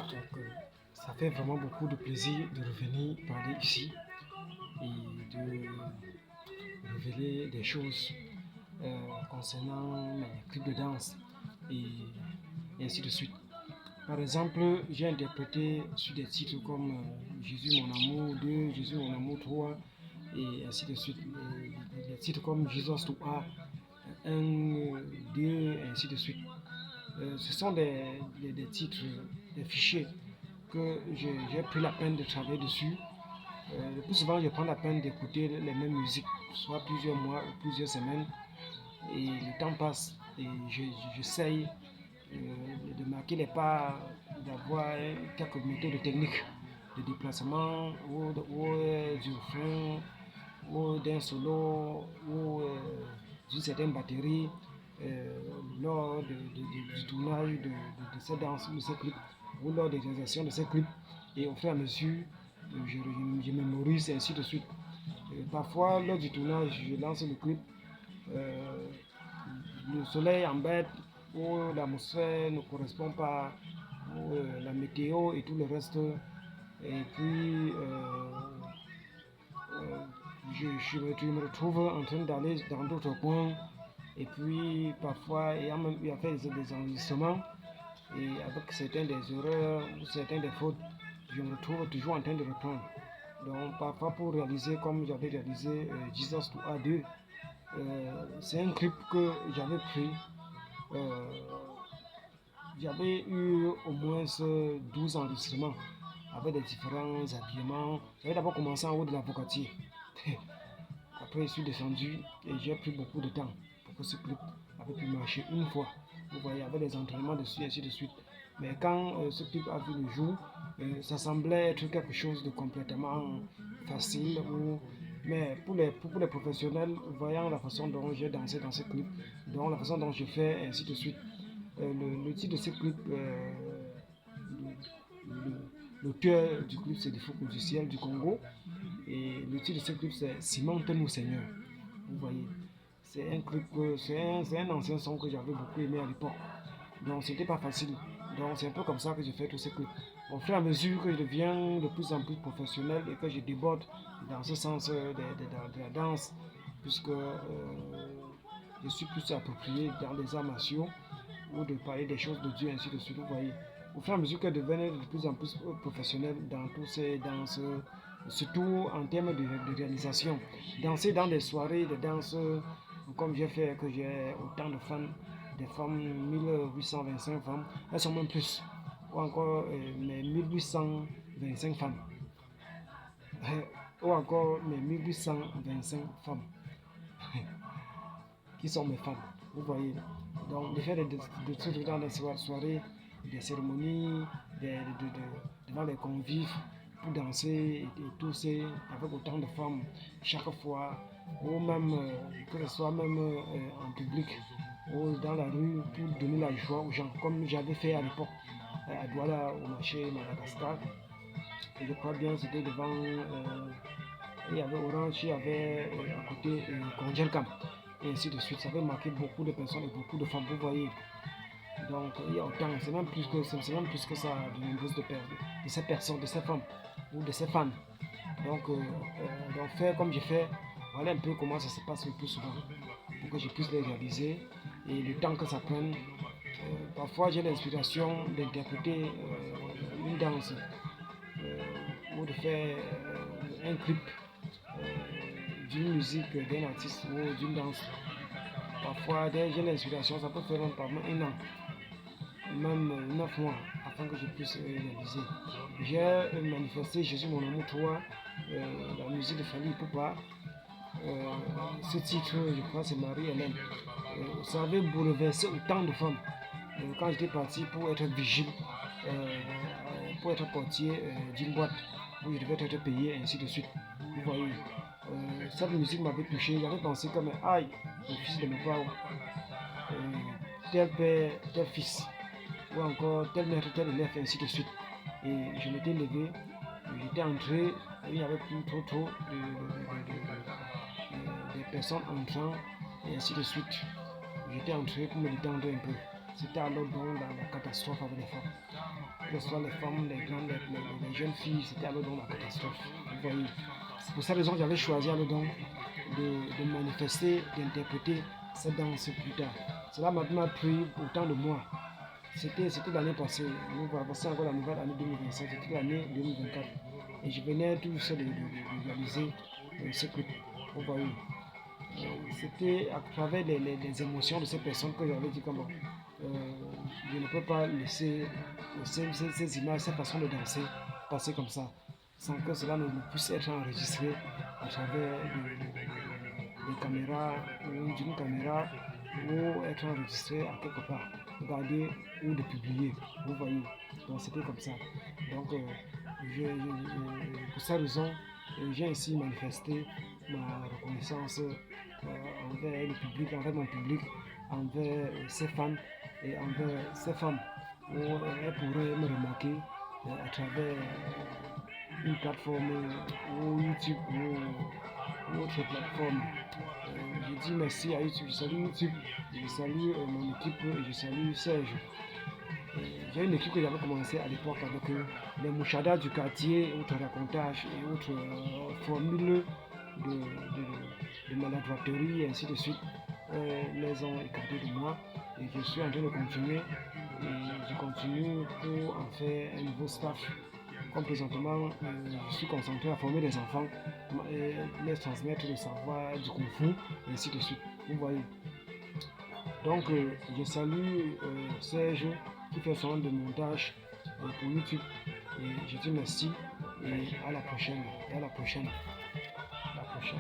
Donc, ça fait vraiment beaucoup de plaisir de revenir parler ici et de révéler des choses concernant mes clips de danse et ainsi de suite. Par exemple, j'ai interprété sur des titres comme Jésus mon amour 2, Jésus mon amour 3 et ainsi de suite. Des titres comme Jesus to A 1, 2 et ainsi de suite. Ce sont des titres, des fichiers que j'ai pris la peine de travailler dessus. Le plus souvent, je prends la peine d'écouter les mêmes musiques, soit plusieurs mois ou plusieurs semaines, et le temps passe et j'essaye de marquer les pas, d'avoir quelques méthodes techniques de déplacement ou du refrain ou d'un solo ou d'une certaine batterie lors du tournage de ces danses, de ces clips ou lors des réalisations de ces clips. Et au fur et à mesure, je mémorise et ainsi de suite. Parfois, lors du tournage, je lance le clip, le soleil embête, ou l'atmosphère ne correspond pas, ou la météo et tout le reste. Et puis, je me retrouve en train d'aller dans d'autres coins. Et puis, parfois, il y a fait des enregistrements. Et avec certains des erreurs ou certains des fautes, je me retrouve toujours en train de reprendre. Donc, parfois, pour réaliser comme j'avais réalisé Jesus to A2, c'est un clip que j'avais pris. J'avais eu au moins 12 enregistrements avec des différents habillements. J'avais d'abord commencé en haut de l'avocatier. Après, je suis descendu et j'ai pris beaucoup de temps pour que ce clip avait pu marcher une fois. Vous voyez, avec des entraînements dessus et ainsi de suite. Mais quand ce clip a vu le jour, ça semblait être quelque chose de complètement facile. Mais pour les professionnels, voyant la façon dont j'ai dansé dans ce clip, donc la façon dont je fais, et ainsi de suite, le titre de ce clip, l'auteur du clip, c'est du Focus du ciel du Congo. Et le titre de ce clip, c'est Cimente-nous Seigneur. Vous voyez, c'est un clip, c'est un ancien son que j'avais beaucoup aimé à l'époque. Donc, c'était pas facile. Donc, c'est un peu comme ça que je fais tous ces clips. Au fur et à mesure que je deviens de plus en plus professionnel et que je déborde dans ce sens de la danse, puisque je suis plus approprié dans les arts martiaux ou de parler des choses de Dieu, ainsi de suite. Vous voyez, au fur et à mesure que je devenais de plus en plus professionnel dans tous ces danses, surtout en termes de réalisation. Danser dans des soirées de danse, comme j'ai fait, que j'ai autant de fans, des femmes, 1825 femmes, elles sont même plus, ou encore mes 1825 femmes, ou encore mes 1825 femmes, qui sont mes femmes, vous voyez. Donc, de faire des trucs dans des soirées, des cérémonies, devant les convives, pour danser et tousser avec autant de femmes chaque fois, ou même que ce soit même en public ou dans la rue pour donner la joie aux gens, comme j'avais fait à l'époque à Douala au marché Madagascar. Et je crois bien c'était devant, il y avait Orange, il y avait à côté Konjelkam, et ainsi de suite. Ça avait marqué beaucoup de personnes et beaucoup de femmes, vous voyez. Donc il y a autant, c'est même plus que ça, de nombreuses de ces personnes, de ces femmes ou de ces fans. Donc, faire comme je fais, voilà un peu comment ça se passe le plus souvent pour que je puisse les réaliser et le temps que ça prenne. Parfois j'ai l'inspiration d'interpréter une danse ou de faire un clip d'une musique d'un artiste ou d'une danse. Parfois j'ai l'inspiration, ça peut faire pendant un an, même 9 mois afin que je puisse réaliser. J'ai manifesté Jésus mon amour toi, la musique de Fali Poupa. Ce titre, je crois, c'est Marie-Hélène. Ça avait bouleversé autant de femmes. Quand j'étais parti pour être vigile, pour être portier d'une boîte où je devais être payé, ainsi de suite. Vous voyez, cette musique m'avait touché. J'avais pensé comme, aïe, le fils de mes parents, tel père, tel fils, ou encore tel maître, tel élève, ainsi de suite. Et je m'étais levé, j'étais entré, il n'y avait plus trop des personnes entrant, et ainsi de suite. J'étais entré pour me détendre un peu. c'était alors donc la catastrophe avec les femmes. Que ce soit les femmes, les grandes, les jeunes filles, c'était alors donc la catastrophe. Vous voyez. C'est pour cette raison que j'avais choisi alors donc de manifester, d'interpréter cette danse plus tard. Cela m'a pris autant de mois. C'était l'année passée. Nous passons encore la nouvelle année 2025. C'était l'année 2024. Et je venais tout juste de réaliser ce clip. Vous voyez. C'était à travers les émotions de ces personnes que j'avais dit comme je ne peux pas laisser ces images, cette façon de danser passer comme ça, sans que cela ne puisse être enregistré à travers des caméras ou d'une caméra ou être enregistré à quelque part, regarder ou de publier. Vous voyez, donc c'était comme ça. Donc, pour cette raison, j'ai ainsi manifesté ma reconnaissance envers le public, envers mon public, envers ses fans et envers ses femmes. Où elles pourraient me remarquer à travers une plateforme ou YouTube ou autre plateforme. Je dis merci à YouTube, je salue YouTube, je salue mon équipe et je salue Serge. J'ai une équipe que j'avais commencé à l'époque avec les mouchadas du quartier, autres racontages et autres formules de maladroiterie et ainsi de suite. Les ont écartés de moi et je suis en train de continuer et je continue pour en faire un nouveau staff. Comme présentement, je suis concentré à former des enfants et les transmettre le savoir du Kung Fu et ainsi de suite. Vous voyez. Donc, je salue Serge qui fait son de montage pour YouTube. Et je dis merci et à la prochaine. Et à la prochaine. À la prochaine.